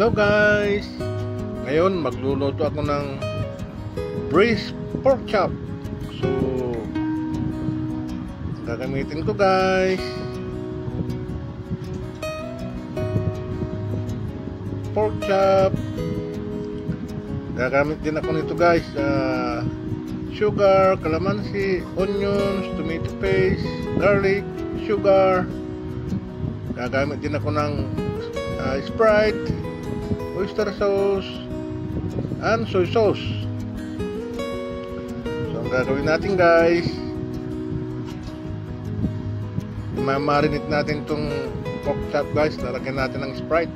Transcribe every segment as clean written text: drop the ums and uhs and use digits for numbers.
Hello guys! Ngayon magluluto ako ng braised pork chop. So gagamitin ko guys pork chop. Gagamit din ako nito guys, sugar, calamansi, onions, tomato paste, garlic, sugar. Gagamit din ako ng Sprite, oyster sauce, and soy sauce. So ang gagawin natin guys, mamarinate natin itong pork chop guys. Lalagyan natin ng Sprite.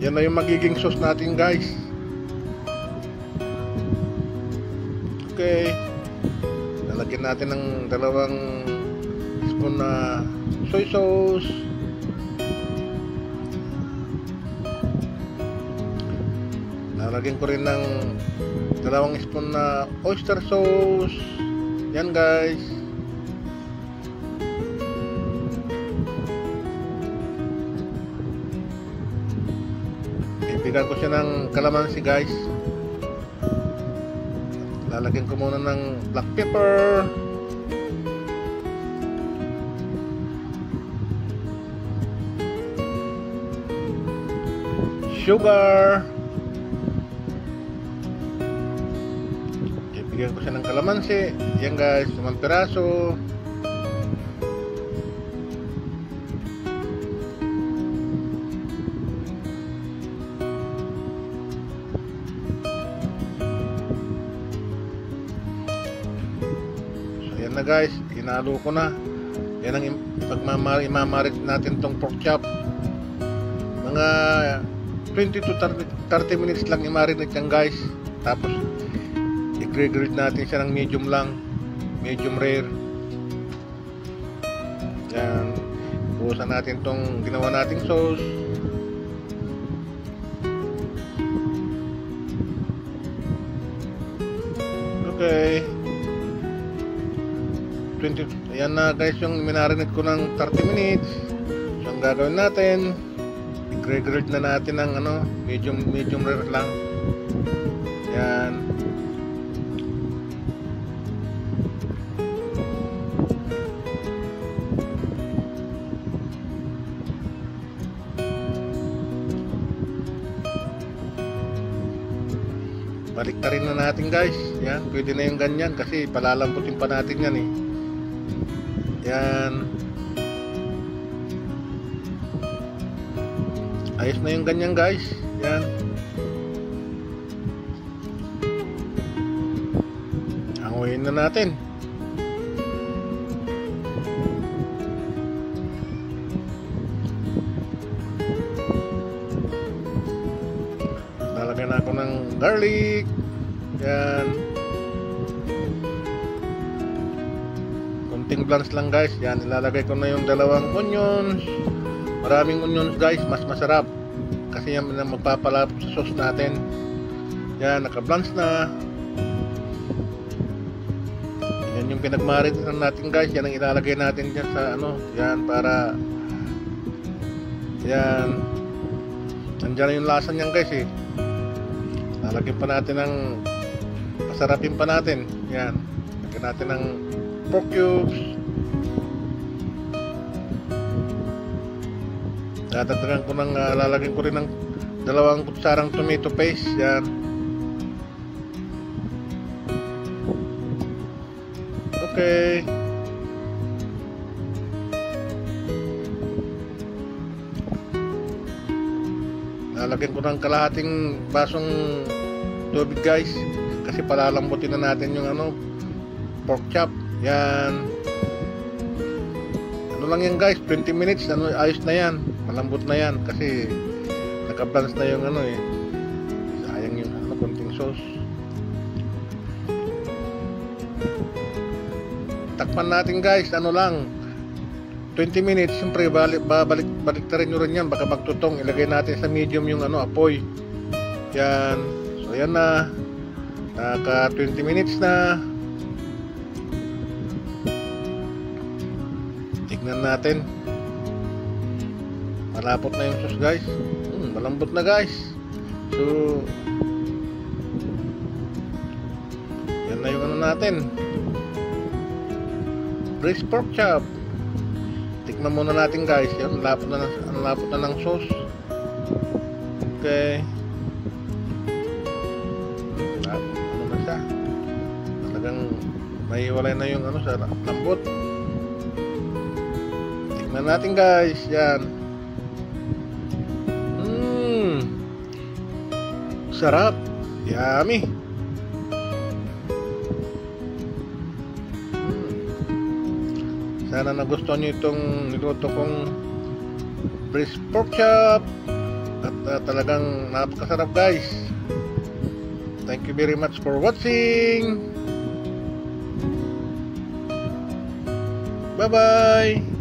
Yan na yung magiging sauce natin guys. Okay, lalagyan natin ng 2 spoon na soy sauce. Lalagyan ko rin ng 2 spoon na oyster sauce. Yan guys. Bigyan ko siya ng calamansi guys. Lalagyan ko muna ng black pepper, sugar. Bigyan ko siya ng calamansi. Yan guys, 1 piraso. Na guys, hinalo ko na. Yan ang imamarit natin tong pork chop. Mga 20 to 30 minutes lang i-marinate yan guys. Tapos i-grill natin siya ng medium lang, medium rare. Yan, buhusan natin tong ginawa nating sauce. Okay, ayan na guys yung minarinate ko ng 30 minutes. So ang gagawin natin, i-grill na natin ng medium rare lang. Yan. Baliktarin na natin guys. Yan, pwede na yung ganyan kasi palalambutin pa natin yan eh. Yan. Ayos na yung ganyan guys. Yan. Hanguin na natin. Lalagyan ako ng garlic. Yan. Konting blanch lang guys. Yan, ilalagay ko na yung 2 onions. Maraming onions guys, mas masarap kasi yan na magpapalapot sa sauce natin. Yan, naka-blanch na. Yan yung pinagmarinate natin guys. Yan ang ilalagay natin dyan sa yan, para yan, nandiyan yung lasa niyan guys eh. Lalagyan pa natin ng pasarapin pa natin. Yan, lagyan natin ng pork cubes. Dadagdagan ko ng lalagyan ko rin ng 2 kutsarang tomato paste. Yan. Okay. Lalagyan ko ng kalahating basong tubig guys kasi palalambutin na natin yung pork chop. Yan. Lang yan guys, 20 minutes, ayos na yan, malambot na yan kasi naka-blanch na yung sayang yung konting sauce. Takpan natin guys, lang 20 minutes. Siyempre baliktarin nyo rin yan, baka magtutong. Ilagay natin sa medium yung apoy. Yan. So yan na, naka 20 minutes na. Tignan natin. Malapot na yung sauce guys. malambot na guys. So yan na yung ano natin, braised pork chop. Tikman muna natin guys. Yan, ang lapot na ng sauce. Okay, ano na siya, talagang mahiwalay na yung ano sa lambot. Tikman natin guys. Yan, sarap, yummy. Sana nagustuhan nyo itong niluto kong braised pork chop. At talagang napakasarap guys. Thank you very much for watching. Bye bye.